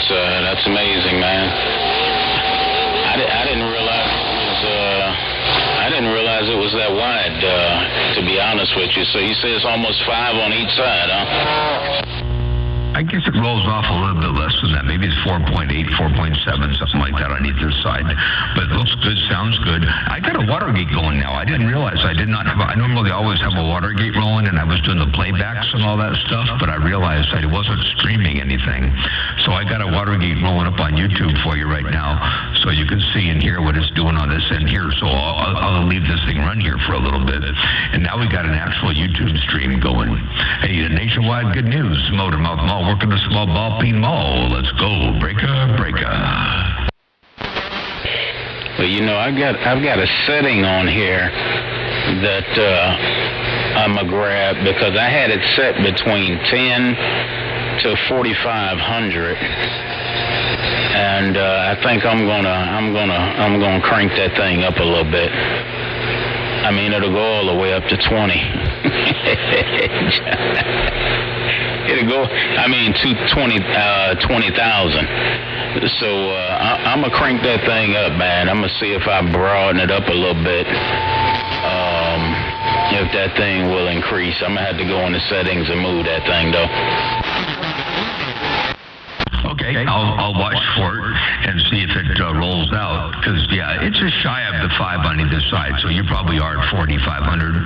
That's amazing, man. I didn't realize it was that wide, to be honest with you. So you say it's almost 5 on each side, huh? I guess it rolls off a little bit less than that. Maybe it's 4.8, 4.7, something like that on either side. But it looks good, sounds good. I got a Watergate going now. I didn't realize I did not have I normally always have a Watergate rolling, and I was doing the playbacks and all that stuff, but I realized that it wasn't streaming anything. So I got a Watergate rolling up on YouTube for you right now, so you can see and hear what it's doing on this end here. So I'll leave this thing run here for a little bit. And now we got an actual YouTube stream going. Hey, the Nationwide Good News, Motormouth Mall, working the small ball peen mall. Let's go, breaker. Well, you know, I've got a setting on here that I'm gonna grab because I had it set between 10 to 4,500, and I think I'm gonna crank that thing up a little bit. I mean, it'll go all the way up to 20. It'll go, to 20,000. So I'm going to crank that thing up, man. I'm going to see if I broaden it up a little bit. If that thing will increase. I'm going to have to go in the settings and move that thing, though. Okay, I'll watch for it and see if it rolls out. Because, yeah, it's just shy of the 5 on either side. So you probably are at 4,500.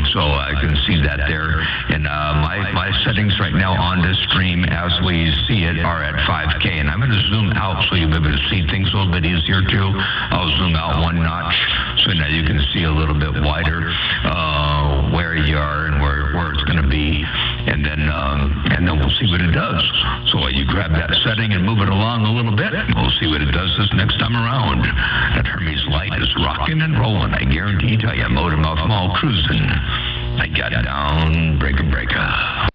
So I can see that there. And my settings right now on this stream as we see it are at 5K. And I'm going to zoom out so you'll be able to see things a little bit easier too. I'll zoom out 1 notch so now you can see a little bit wider where you are and where it's going to be. And then we'll see what it does. So you grab that setting and move it along a little bit. We'll see what it does this next time around. That Hermes light is rocking and rolling. I guarantee you, Motormouth Mall cruising. I got it down, breaker. Motormouth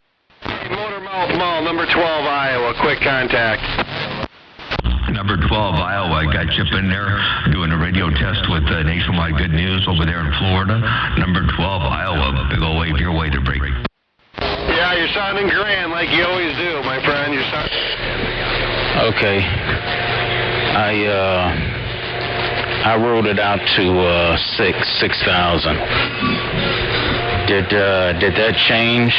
Mall, number 12, Iowa. Quick contact. Number 12, Iowa. I got you up in there doing a radio test with Nationwide Good News over there in Florida. Number 12, Iowa. Big old wave your way to break. Yeah, you're sounding grand like you always do, my friend. You're sounding... Okay. I wrote it out to 6,000. Did that change?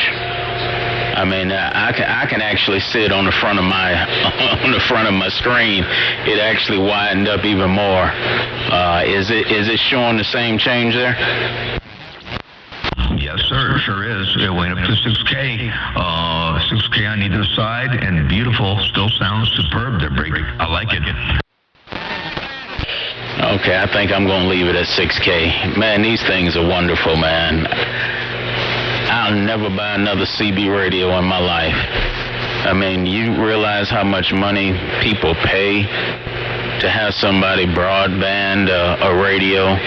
I mean, I can actually see it on the front of my screen. It actually widened up even more. Is it showing the same change there? Yes, sir. Sure is. It went up to 6K. 6K on either side, and beautiful. Still sounds superb. They're breaking. I like it. Okay, I think I'm going to leave it at 6K. Man, these things are wonderful, man. I'll never buy another CB radio in my life. I mean, you realize how much money people pay to have somebody broadband a radio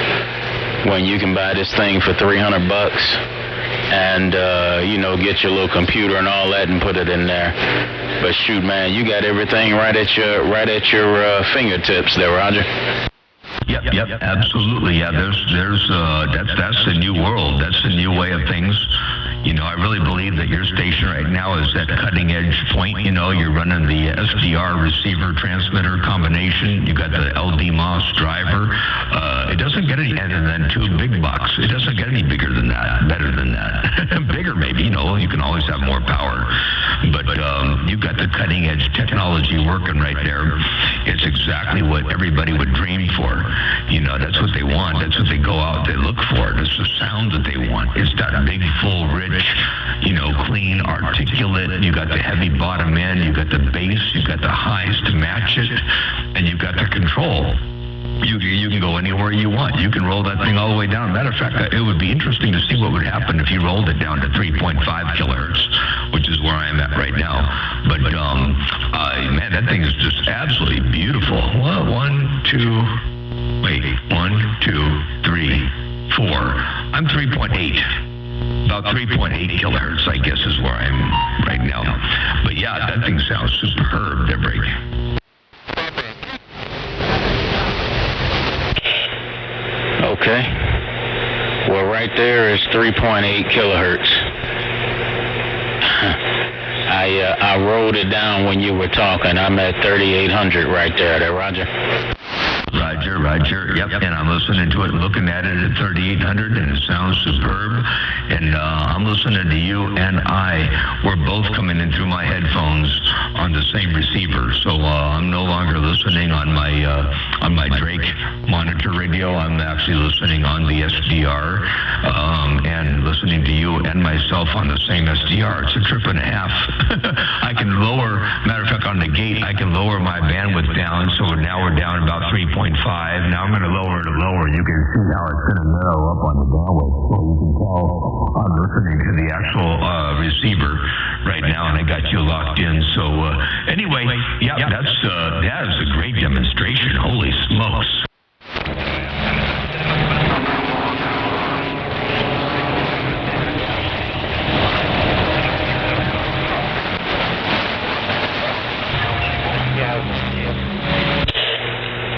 when you can buy this thing for $300 and get your little computer and all that and put it in there. But shoot, man, you got everything right at your fingertips there, Roger. Yep, absolutely. Yeah, that's the new world. That's the new way of things. You know, I really believe that your station right now is that cutting edge point. You know, you're running the SDR receiver transmitter combination. You got the LD MOS driver. It doesn't get any, and then 2 big box. It doesn't get any bigger than that, better than that. Bigger maybe, you know, you can always have more power. But you've got the cutting edge technology working right there. It's exactly what everybody would dream for. You know, that's what they want. That's what they go out, they look for. That's the sound that they want. It's that big, full, rich, clean, articulate. You got the heavy bottom end, you got the bass, you got the highs to match it, and you've got the control. You can go anywhere you want. You can roll that thing all the way down. Matter of fact, it would be interesting to see what would happen if you rolled it down to 3.5 kilohertz, which is where I am at right now. But, man, that thing is just absolutely beautiful. Well, 1, 2, 3, 4. I'm 3.8. About 3.8 kilohertz, I guess, is where I'm right now. But, yeah, that thing sounds superb. They're breaking. Okay. Well, right there is 3.8 kilohertz. I I wrote it down when you were talking. I'm at 3,800 right there. Roger? Roger. Yep. And I'm listening to it, looking at it at 3,800, and it sounds superb. And I'm listening to you and we're both coming in through my headphones on the same receiver. So I'm no longer listening on my Drake monitor radio. I'm actually listening on the SDR and listening to you and myself on the same SDR. It's a trip and a half. I can lower, matter of fact, on the gate, I can lower my bandwidth down. So now we're down about 3.5. Now I'm going to lower it lower. You can see how it's going to narrow up on the bandwidth. So you can tell I'm listening to the actual receiver right now, and I got you locked in. So anyway, that is a great demonstration. Holy smokes.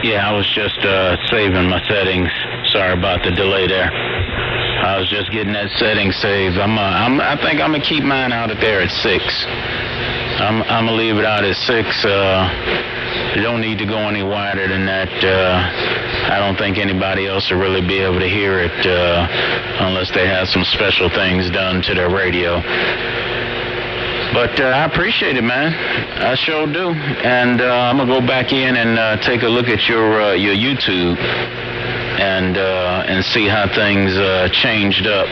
Yeah, I was just saving my settings. Sorry about the delay there. I was just getting that setting saved. I think I'm gonna keep mine out there at 6. I'm gonna leave it out at 6. You don't need to go any wider than that. I don't think anybody else will really be able to hear it unless they have some special things done to their radio. But I appreciate it, man. I sure do. And I'm going to go back in and take a look at your YouTube and see how things changed up,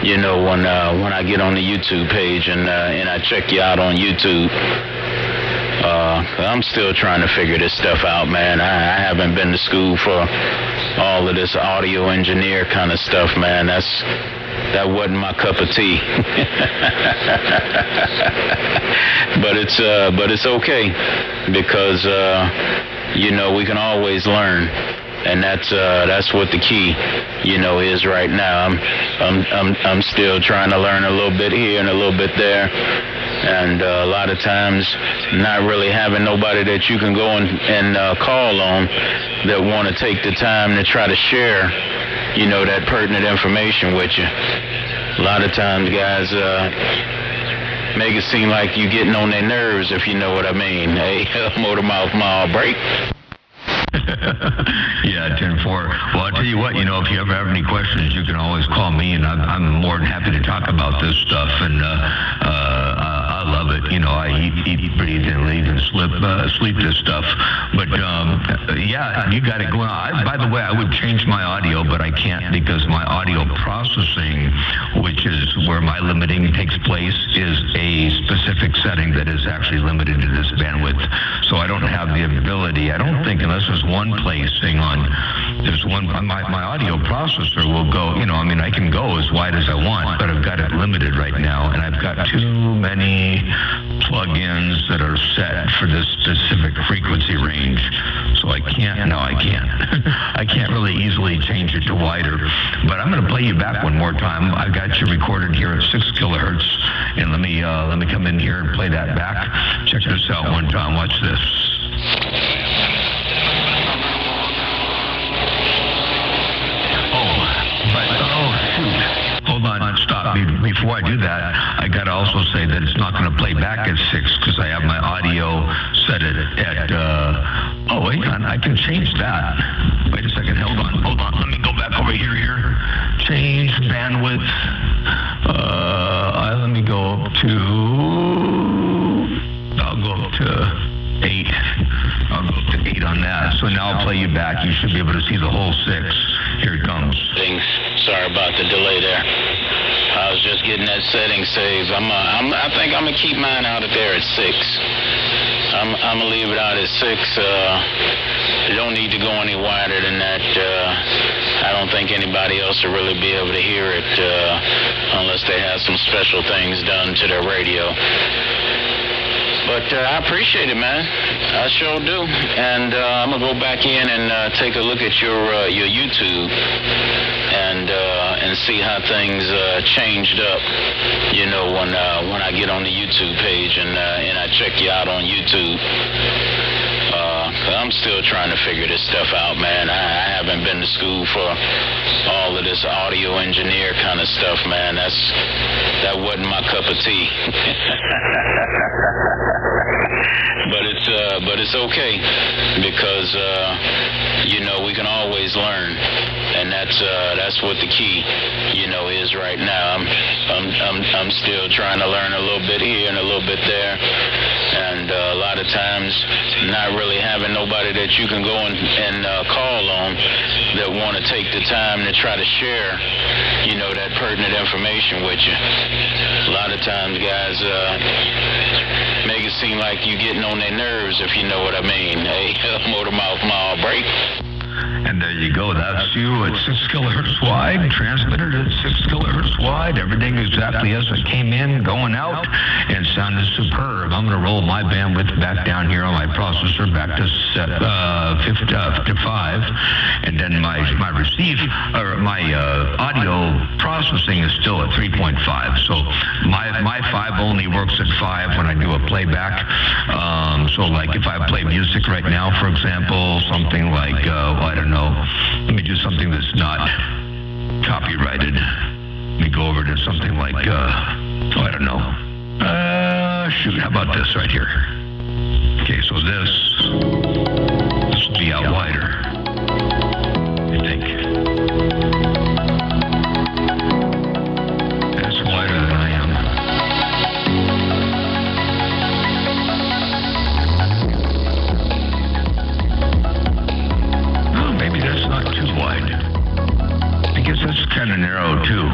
you know, when I get on the YouTube page and I check you out on YouTube. I'm still trying to figure this stuff out, man. I haven't been to school for all of this audio engineer kind of stuff, man. That wasn't my cup of tea. But it's okay because you know, we can always learn, and that's what the key, you know, is right now. I'm still trying to learn a little bit here and a little bit there, and a lot of times not really having nobody that you can go and call on that want to take the time to try to share, you know, that pertinent information with you. A lot of times guys make it seem like you're getting on their nerves, if you know what I mean. Hey, motor mouth mile break. Yeah, 10-4. Well, I'll tell you what, you know, if you ever have any questions, you can always call me, and I'm more than happy to talk about this stuff, and I love it. You know, I eat, breathe, and leave and sleep this stuff. But, yeah, you got it going on. By the way, I would change my audio, but I can't because my audio processing, which is where my limiting takes place, is a specific setting that is actually limited to this bandwidth. So I don't have the ability, I don't think, unless there's one place saying there's one, my audio processor will go, you know, I mean, I can go as wide as I want, but I've got it limited right now, and I've got too many plugins that are set for this specific frequency range. So I can't I can't really easily change it to wider. But I'm going to play you back one more time. I've got you recorded here at 6 kilohertz, and let me come in here and play that back. Check this out one time. Watch this. Hold on, stop. Before I do that, I got to also say that it's not going to play back at 6 because I have my audio set at oh, wait, I can change that. Wait a second, hold on. Let me go back over here. Change bandwidth. Let me go up to, I'll go up to 8. I'll go up to 8 on that. So now I'll play you back. You should be able to see the whole 6. Here it comes. Sorry about the delay there. I was just getting that setting saved. I think I'm gonna keep mine out there at 6. I'm gonna leave it out at 6. You don't need to go any wider than that. I don't think anybody else will really be able to hear it unless they have some special things done to their radio. But I appreciate it, man. I sure do. And I'm going to go back in and take a look at your YouTube and see how things changed up, you know, when I get on the YouTube page and I check you out on YouTube. I'm still trying to figure this stuff out, man. I haven't been to school for all of this audio engineer kind of stuff, man. That wasn't my cup of tea. But it's okay because we can always learn, and that's what the key is right now. I'm still trying to learn a little bit here and a little bit there, and a lot of times not really having nobody that you can go and call on that want to take the time to try to share that pertinent information with you. A lot of times guys make it seem like you getting on their nerves, if you know what I mean. Hey, motor mouth mall break. And there you go. That's you at 6 kilohertz wide, transmitted at 6 kilohertz wide. Everything exactly as it came in, going out, and sounded superb. I'm going to roll my bandwidth back down here on my processor back to 5, and then my audio processing is still at 3.5. So my 5 only works at 5 when I do a playback. So like if I play music right now, for example, something like I don't know. Let me do something that's not copyrighted. Let me go over to something like, I don't know. Shoot, how about this right here? Okay, so this will be out wider, I think. That's wider than I am. Kind of narrow too.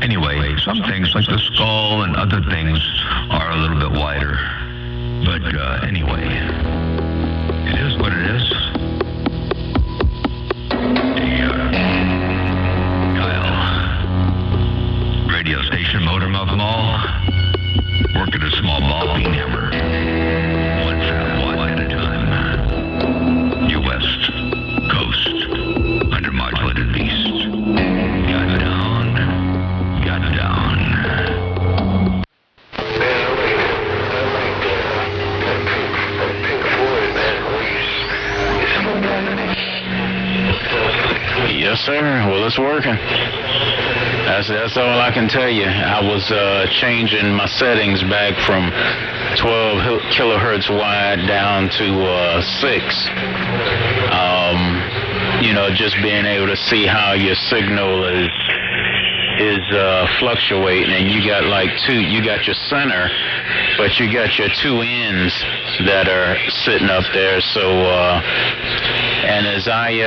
Anyway, some things like the skull and other things are a little bit wider. But anyway, it is what it is. Kyle, radio station Motor Mouth Mall, work at a small ball peen hammer, 1 fat watt at a time. Your West Coast, undermodulated beast. Yes, sir. Well, it's working. That's all I can tell you. I was changing my settings back from 12 kilohertz wide down to 6. Just being able to see how your signal is fluctuating, and you got you got your center, but you got your 2 ends that are sitting up there. So and as I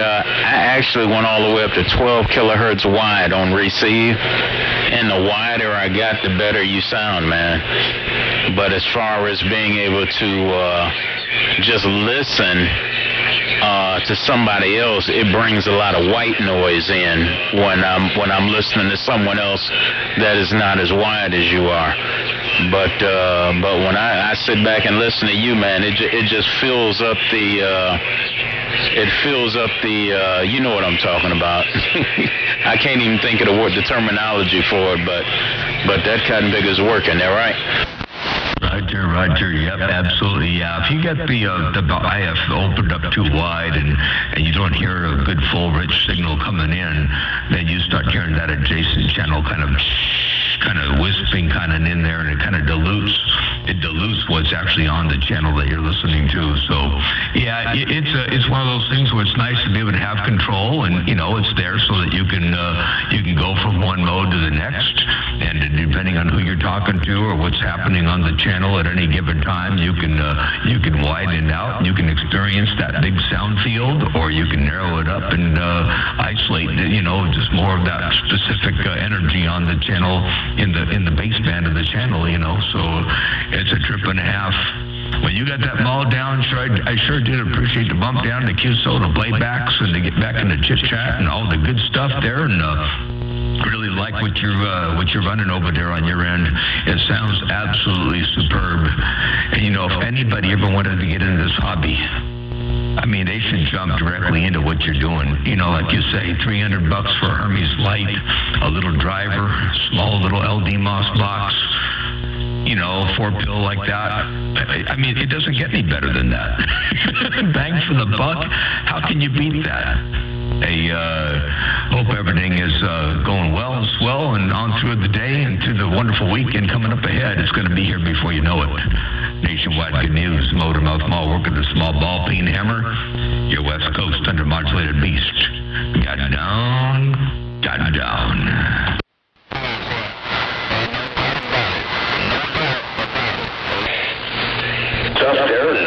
actually went all the way up to 12 kilohertz wide on receive, and the wider I got, the better you sound, man. But as far as being able to just listen to somebody else, it brings a lot of white noise in when I'm listening to someone else that is not as wide as you are. But when I sit back and listen to you, man, it just fills up the you know what I'm talking about. I can't even think of the terminology for it, but that cotton pig is working there, right? Roger, yep, absolutely, yeah. If you get the IF opened up too wide and you don't hear a good full rich signal coming in, then you start hearing that adjacent channel kind of wisping kind of in there, and it kind of dilutes what's actually on the channel that you're listening to. So yeah, it's one of those things where it's nice to be able to have control, and it's there so that you can go from one mode to the next, and depending on who you're talking to or what's happening on the channel at any given time, you can widen it out. You can experience that big sound field, or you can narrow it up and isolate just more of that specific energy on the channel in the baseband of the channel. So it's a trip and a half. When you got that mall down, I sure did appreciate the bump down to QSO, the playbacks, and to get back into chit chat and all the good stuff there, and really like what you're running over there on your end. It sounds absolutely superb. And if anybody ever wanted to get into this hobby, I mean, they should jump directly into what you're doing. Like you say, $300 for Hermes Light, a little driver, small little LD MOS box. 4-pill like that. I mean, it doesn't get any better than that. Bang for the buck. How can you beat that? Hey, hope everything is going well and swell and on through the day and to the wonderful weekend coming up ahead. It's going to be here before you know it. Nationwide good news. Motor Mouth Mall working the small ball peen hammer. Your West Coast under modulated beast. Got down. Tough there, and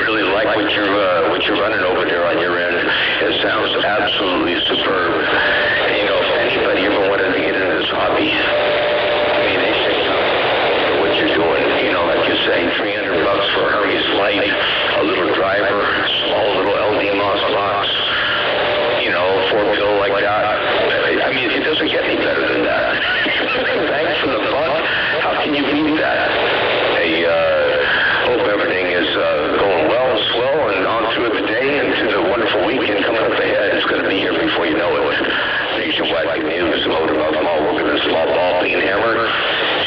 really like what you're running over there on your end. It sounds absolutely superb. And, if anybody ever wanted to get into this hobby, I mean, they say for what you're doing. Like you say, $300 for a Hermes Light, a little driver, small little LD Moss box, 4-pill like that. I mean, it doesn't get any better than that. Thanks for the buck. How can you beat that? Hey, hope everything is going well and swell and on through the day and to the wonderful weekend coming up ahead. It's going to be here before you know it. Nationwide news, Motor Mouth Mall working the small ball peen hammer.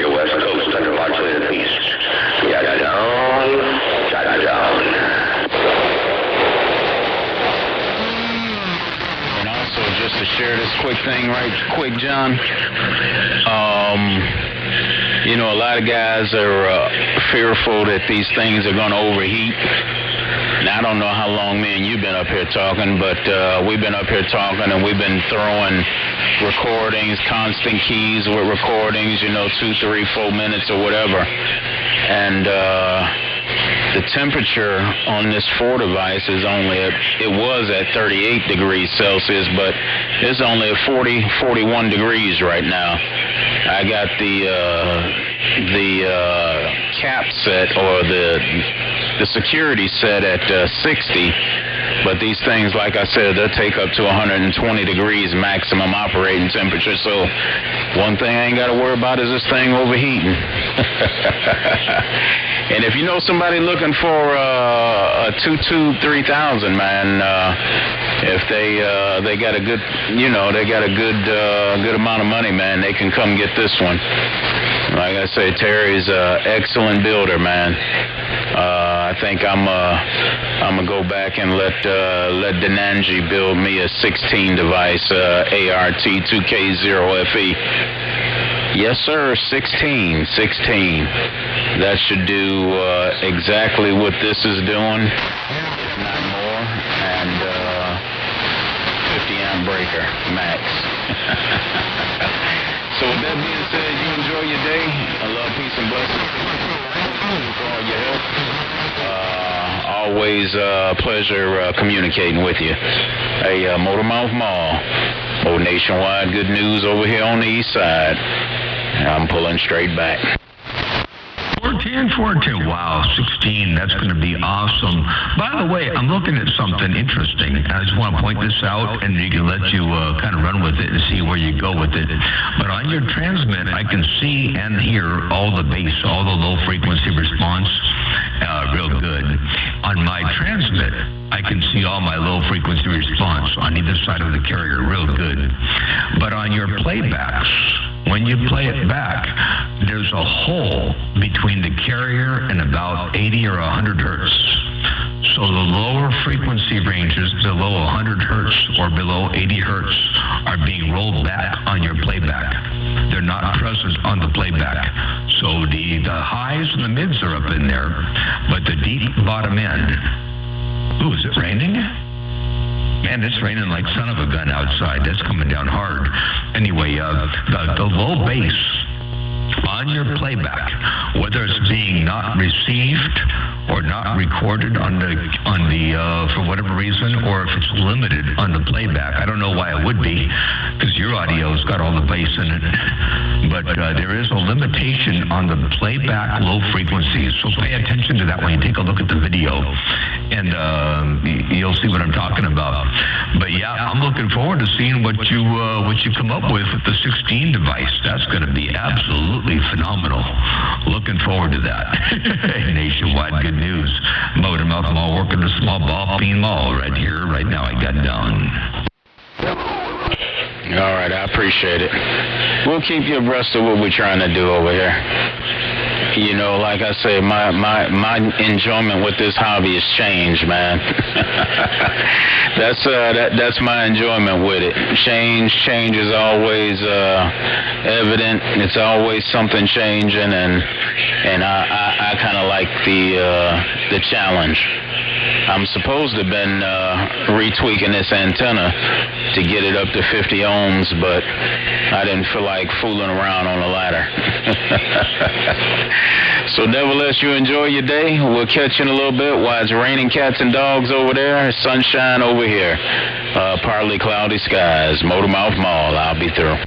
Your West Coast under modulated beast. Got down. And also, just to share this quick thing right quick, John. A lot of guys are fearful that these things are going to overheat. Now, I don't know how long me and you've been up here talking, but we've been up here talking and we've been throwing recordings, constant keys with recordings, 2, 3, 4 minutes or whatever. And the temperature on this 4 device is it was at 38 degrees Celsius, but it's only at 41 degrees right now. I got the cap set or the security set at 60, but these things, like I said, they'll take up to 120 degrees maximum operating temperature. So one thing I ain't got to worry about is this thing overheating. And if you know somebody looking for a 3000, man, if they got a good, they got a good amount of money, man, they can come get this one. Like I say, Terry's an excellent builder, man. I think I'm gonna go back and let Denanji build me a 16 device ART 2K0FE. Yes, sir, 16. That should do exactly what this is doing, if not more, and 50 amp breaker max. So with that being said, you enjoy your day. I love, peace, and blessings. For all your help. Always a pleasure communicating with you. Hey, Motor Mouth Mall. Old Nationwide good news over here on the east side. I'm pulling straight back. 410. Wow, 16. That's going to be awesome. By the way, I'm looking at something interesting. I just want to point this out, and you can let you kind of run with it and see where you go with it. But on your transmit, I can see and hear all the bass, all the low frequency response, real good. On my transmit, I can see all my low frequency response on either side of the carrier, real good. But on your playbacks, when you play it back, there's a hole between the carrier and about 80 or 100 hertz. So the lower frequency ranges below 100 hertz or below 80 hertz are being rolled back on your playback. They're not present on the playback. So the highs and the mids are up in there, but the deep bottom end. Ooh, is it raining? Man, it's raining like son of a gun outside. That's coming down hard. Anyway, the low bass on your playback, whether it's being not received or not recorded on the for whatever reason, or if it's limited on the playback. I don't know why it would be, because your audio's got all the bass in it. But there is a limitation on the playback low frequencies. So pay attention to that when you take a look at the video, and you'll see what I'm talking about. But yeah, I'm looking forward to seeing what you come up with the 16 device. That's going to be absolutely phenomenal. Looking forward to that. Nationwide good news. Motor Mouth Mall working the small ball peen mall right here, right now. I got done. All right, I appreciate it. We'll keep you abreast of what we're trying to do over here. You know, like I say, my enjoyment with this hobby has changed, man. That's my enjoyment with it. Change is always evident. It's always something changing, and I kind of like the challenge. I'm supposed to have been retweaking this antenna to get it up to 50 ohms, but I didn't feel like fooling around on the ladder. So nevertheless, you enjoy your day. We'll catch you in a little bit while it's raining cats and dogs over there, sunshine over here. Partly cloudy skies, Motormouth Mall. I'll be through.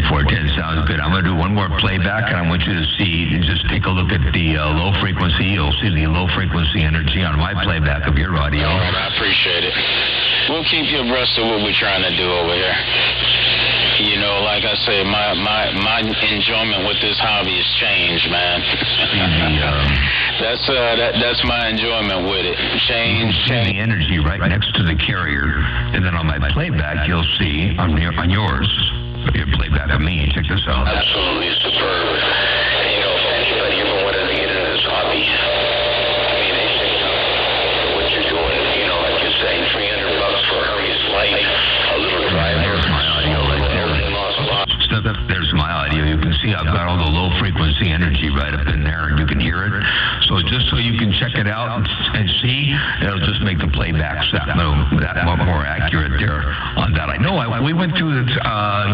410 sounds good. I'm going to do one more playback, and I want you to see, just take a look at the low frequency. You'll see the low frequency energy on my playback of your audio. All right, I appreciate it. We'll keep you abreast of what we're trying to do over here. You know, like I say, my enjoyment with this hobby has changed, man. That's my enjoyment with it. Change. The energy right next to the carrier, and then on my playback, you'll see on yours. Your playback of me. Check this out. Absolutely superb. You know, if anybody ever wanted to get into this hobby, I mean, they think what you're doing, you know, like you're saying, $300 for Hermes Light, a little drive. There's my audio right there. There's my audio. You can see I've got all the low frequency energy right up in there, and you can hear it. So just so you can check it out and see, it'll just make the playbacks that more accurate there on that. I know we went through it.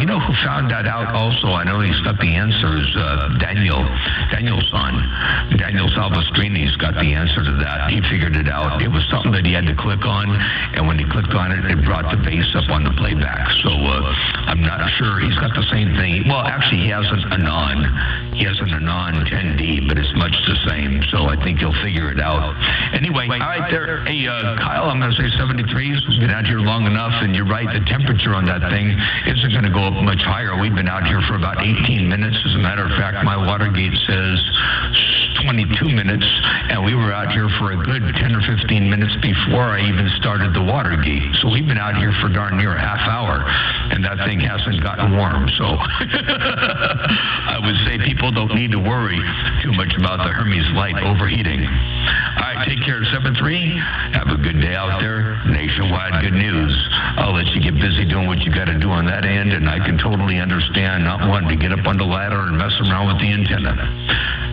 You know who found that out also? I know he's got the answers. Daniel's son, Daniel Salvastrini's got the answer to that. He figured it out. It was something that he had to click on, and when he clicked on it, it brought the bass up on the playback. So I'm not sure. He's got the same thing. Well, actually, he has an Anon 10D, but it's much the same. So I think he'll figure it out. Anyway, all right there. Hey, Kyle, I'm going to say 73s. We've been out here long enough, and you're right. The temperature on that thing isn't going to go up much higher. We've been out here for about 18 minutes. As a matter of fact, my Watergate says 22 minutes, and we were out here for a good 10 or 15 minutes before I even started the Watergate. So we've been out here for darn near a half hour, and that thing hasn't gotten warm. So I would say people don't need to worry too much about the Hermes Light overheating. All right, take care, 7-3. Have a good day out there. Nationwide good news. I'll let you get busy doing what you got to do on that end, and I can totally understand not wanting to get up on the ladder and mess around with the antenna.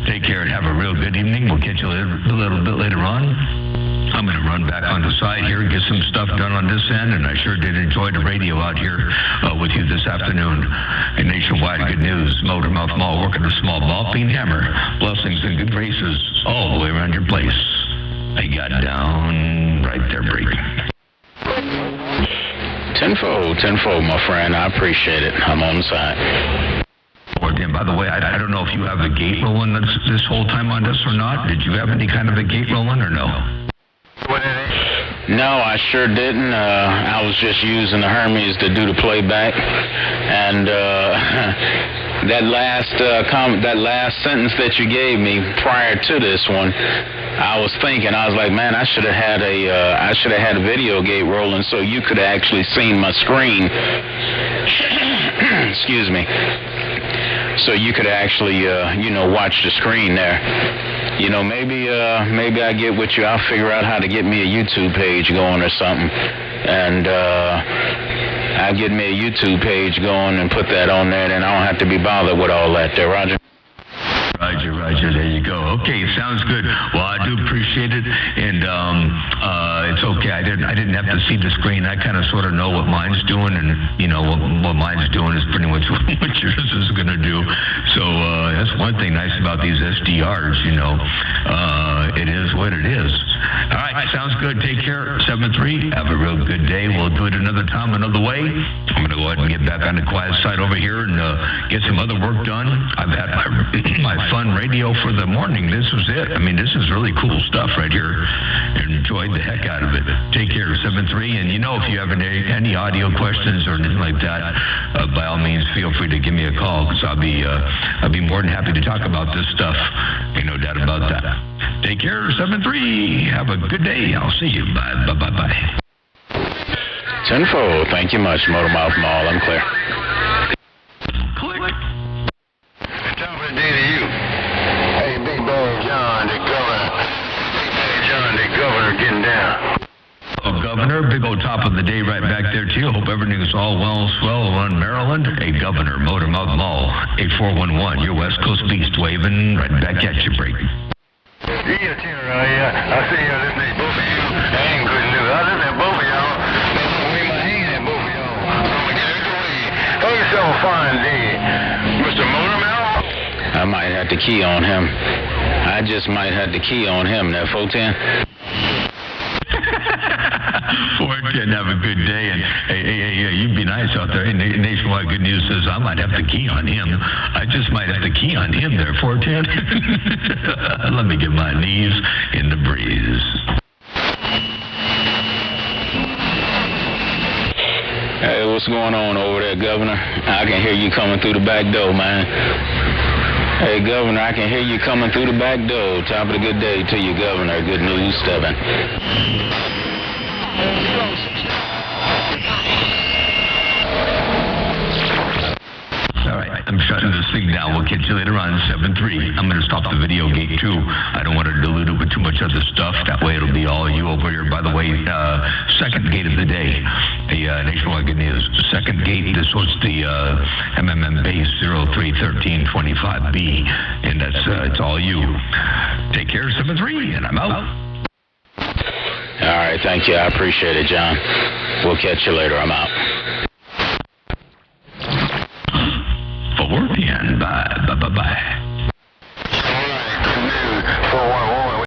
Take care and have a real good evening. We'll catch you a little bit later on. I'm going to run back on the side here and get some stuff done on this end, and I sure did enjoy the radio out here with you this afternoon. And Nationwide good news, Motormouth Mall working a small ball peen hammer. Blessings and good graces all the way around your place. I got down right there, break. Tenfold, my friend. I appreciate it. I'm on the side. By the way, I don't know if you have a gate rolling this whole time on this or not. Did you have any kind of a gate rolling or no? No, I sure didn't. I was just using the Hermes to do the playback, and that last sentence that you gave me prior to this one, I was like, man, I should have had a video gate rolling so you could have actually seen my screen. Excuse me. So you could actually, watch the screen there. You know, maybe I get with you. I'll figure out how to get me a YouTube page going or something, and I'll get me a YouTube page going and put that on there. Then I don't have to be bothered with all that there, Roger. Roger, there you go. Okay, sounds good. Well, I do appreciate it, and it's okay. I didn't have to see the screen. I kind of sort of know what mine's doing, and what mine's doing is pretty much what yours is going to do. So that's one thing nice about these SDRs. It is what it is. All right, sounds good. Take care. 7-3. Have a real good day. We'll do it another time, another way. I'm going to go ahead and get back on the quiet side over here and get some other work done. I've had my fun radio for the morning. This was it. I mean, this is really cool stuff right here. Enjoyed the heck out of it. Take care, 7-3. And if you have any audio questions or anything like that, by all means, feel free to give me a call, because I'll be more than happy to talk about this stuff. Ain't no doubt about that. Take care, 7-3. Have a good day. I'll see you. Bye. Tenfold. Thank you much, Motormouth Mall. I'm clear. Top of the day to you. sir. Big old top of the day right back there, to you. Hope everything's all well, swell on Maryland. Hey, Governor, Motor Mug Mall, 8411, your West Coast Beast, waving right back at you, break. Yeah, Tanner, I see you listening to both of you. I ain't good news. I listen to both of y'all. That's the way my hand at both of y'all. I'm going to get it away. Have yourself a fine day, Mr. Motormouth. I might have to key on him. I just might have to key on him, that 410. 410, have a good day. And hey, you be nice out there. Hey, Nationwide Good News says I might have to key on him. I just might have to key on him there, 410. Let me get my knees in the breeze. Hey, what's going on over there, Governor? I can hear you coming through the back door, man. Hey, Governor, I can hear you coming through the back door. Top of the good day to you, Governor. Good news, Stebbin. All right, I'm shutting this thing down. We'll catch you later on, 7-3. I'm going to stop the video gate, too. I don't want to dilute it with too much other stuff. That way it'll be all you over here. By the way, second gate of the day, the Nationwide Good News. Second gate, this was the MMM base 031325B, and that's it's all you. Take care, 7-3, and I'm out. All right, thank you. I appreciate it, John. We'll catch you later. I'm out.